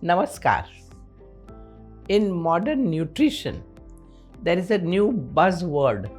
Namaskar. In modern nutrition, there is a new buzzword,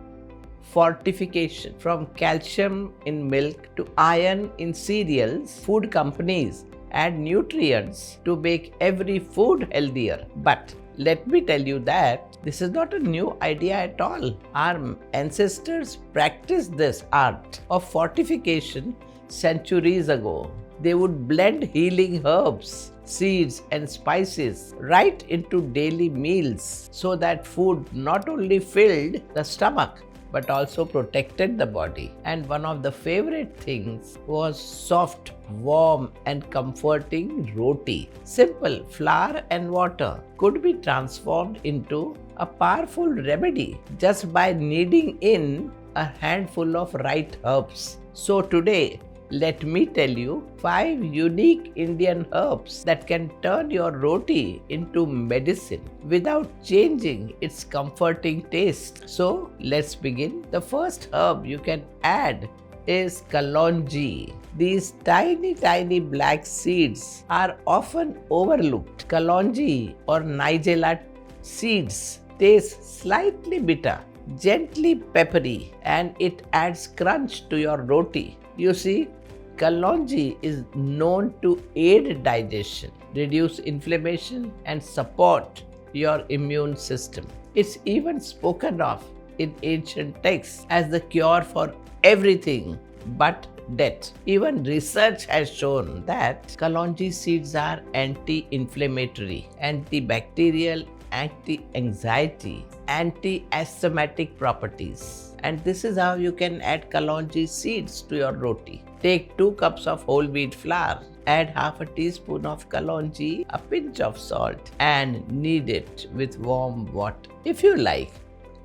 fortification. From calcium in milk to iron in cereals, food companies add nutrients to make every food healthier. But let me tell you that this is not a new idea at all. Our ancestors practiced this art of fortification centuries ago. They would blend healing herbs, seeds and spices right into daily meals so that food not only filled the stomach but also protected the body. And one of the favorite things was soft, warm and comforting roti. Simple flour and water could be transformed into a powerful remedy just by kneading in a handful of right herbs. So today, let me tell you 5 unique Indian herbs that can turn your roti into medicine without changing its comforting taste. So let's begin. The first herb you can add is Kalonji. These tiny black seeds are often overlooked. Kalonji or Nigella seeds taste slightly bitter, gently peppery, and it adds crunch to your roti. You see, Kalonji is known to aid digestion, reduce inflammation, and support your immune system. It's even spoken of in ancient texts as the cure for everything but death. Even research has shown that Kalonji seeds are anti-inflammatory, antibacterial, anti-anxiety, anti-asthmatic properties. And this is how you can add Kalonji seeds to your roti. Take 2 cups of whole wheat flour, add half a teaspoon of Kalonji, a pinch of salt and knead it with warm water. If you like,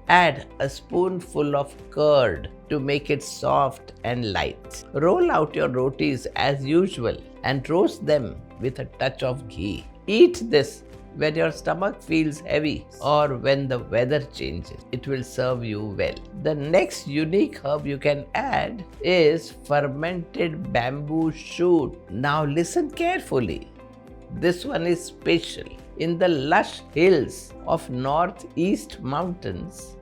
add a spoonful of curd to make it soft and light. Roll out your rotis as usual and roast them with a touch of ghee. Eat this when your stomach feels heavy or when the weather changes. It will serve you well. The next unique herb you can add is fermented bamboo shoot. Now listen carefully. This one is special. In the lush hills of northeast mountains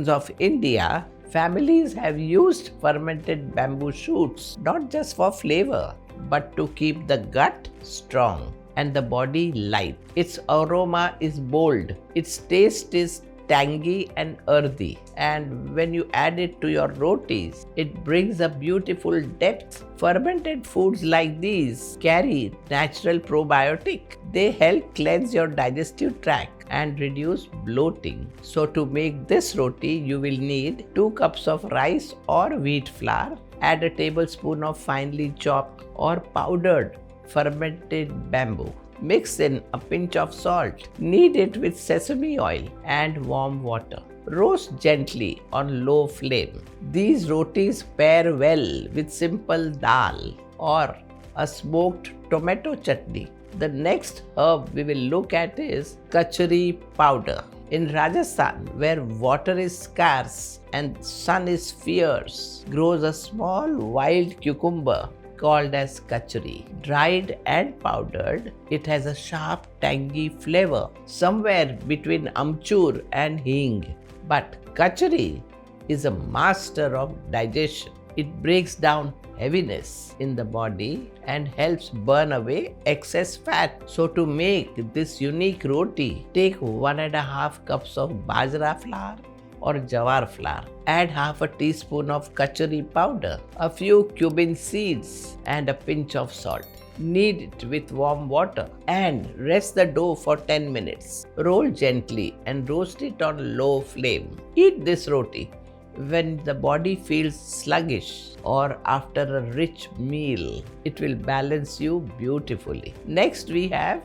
of India, families have used fermented bamboo shoots not just for flavor but to keep the gut strong and the body light. Its aroma is bold, its taste is tangy and earthy, and when you add it to your rotis, it brings a beautiful depth. Fermented foods like these carry natural probiotic. They help cleanse your digestive tract and reduce bloating. So to make this roti, you will need 2 cups of rice or wheat flour. Add a tablespoon of finely chopped or powdered fermented bamboo. Mix in a pinch of salt. Knead it with sesame oil and warm water. Roast gently on low flame. These rotis pair well with simple dal or a smoked tomato chutney. The next herb we will look at is Kachri Powder. In Rajasthan, where water is scarce and sun is fierce, grows a small wild cucumber called as kachri. Dried and powdered, it has a sharp, tangy flavor, somewhere between amchur and hing. But kachri is a master of digestion. It breaks down heaviness in the body and helps burn away excess fat. So to make this unique roti, take 1.5 cups of bajra flour or jowar flour. Add half a teaspoon of Kachri powder, a few cumin seeds and a pinch of salt. Knead it with warm water and rest the dough for 10 minutes. Roll gently and roast it on low flame. Eat this roti when the body feels sluggish or after a rich meal. It will balance you beautifully. Next we have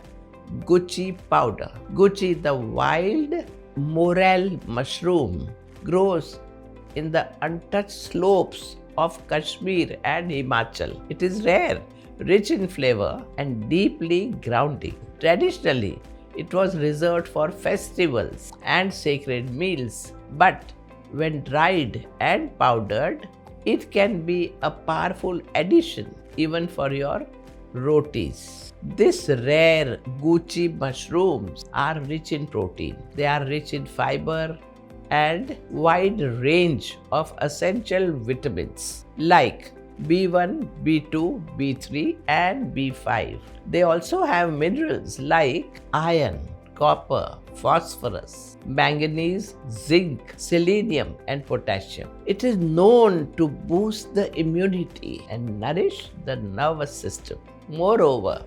Gucci powder. Gucci, the wild morel mushroom, grows in the untouched slopes of Kashmir and Himachal. It is rare, rich in flavor and deeply grounding. Traditionally, it was reserved for festivals and sacred meals, but when dried and powdered, it can be a powerful addition even for your rotis. This rare Gucci mushrooms are rich in protein. They are rich in fiber and wide range of essential vitamins like B1, B2, B3 and B5. They also have minerals like iron, copper, phosphorus, manganese, zinc, selenium and potassium. It is known to boost the immunity and nourish the nervous system. Moreover,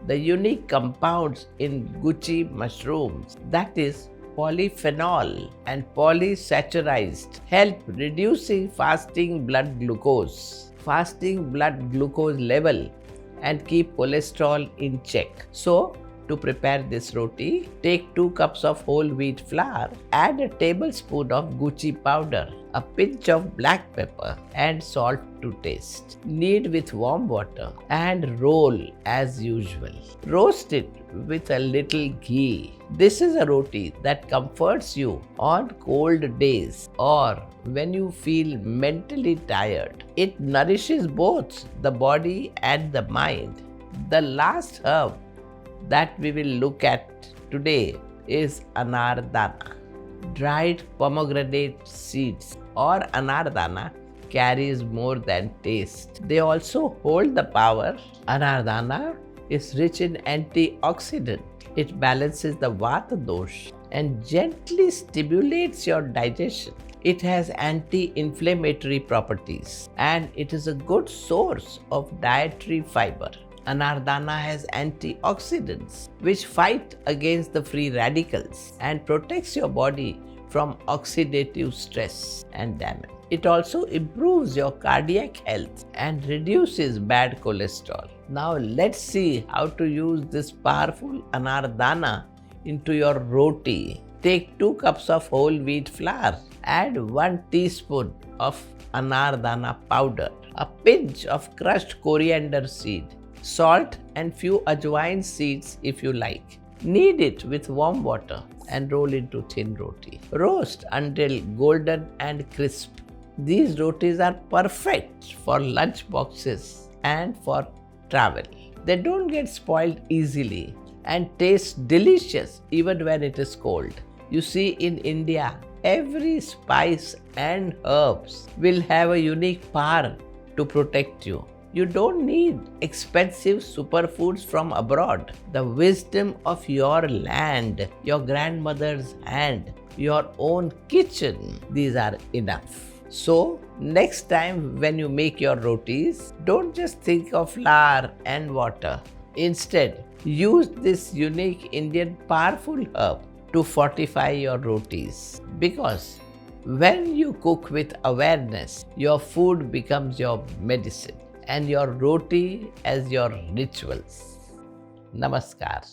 the unique compounds in Gucci mushrooms, that is polyphenol and polysaccharides, help reducing fasting blood glucose level and keep cholesterol in check. So, to prepare this roti, take 2 cups of whole wheat flour, add a tablespoon of Gucci powder, a pinch of black pepper and salt to taste. Knead with warm water and roll as usual. Roast it with a little ghee. This is a roti that comforts you on cold days or when you feel mentally tired. It nourishes both the body and the mind. The last herb that we will look at today is Anardana. Dried pomegranate seeds or Anardana carries more than taste. They also hold the power. Anardana is rich in antioxidant. It balances the Vata dosh and gently stimulates your digestion. It has anti-inflammatory properties and it is a good source of dietary fiber. Anardana has antioxidants which fight against the free radicals and protects your body from oxidative stress and damage. It also improves your cardiac health and reduces bad cholesterol. Now let's see how to use this powerful Anardana into your roti. Take 2 cups of whole wheat flour, add 1 teaspoon of Anardana powder, a pinch of crushed coriander seed, salt and few ajwain seeds if you like. Knead it with warm water and roll into thin roti. Roast until golden and crisp. These rotis are perfect for lunch boxes and for travel. They don't get spoiled easily and taste delicious even when it is cold. You see, in India, every spice and herbs will have a unique power to protect you. You don't need expensive superfoods from abroad. The wisdom of your land, your grandmother's hand, your own kitchen, these are enough. So, next time when you make your rotis, don't just think of flour and water. Instead, use this unique Indian powerful herb to fortify your rotis. Because when you cook with awareness, your food becomes your medicine and your roti as your rituals. Namaskar.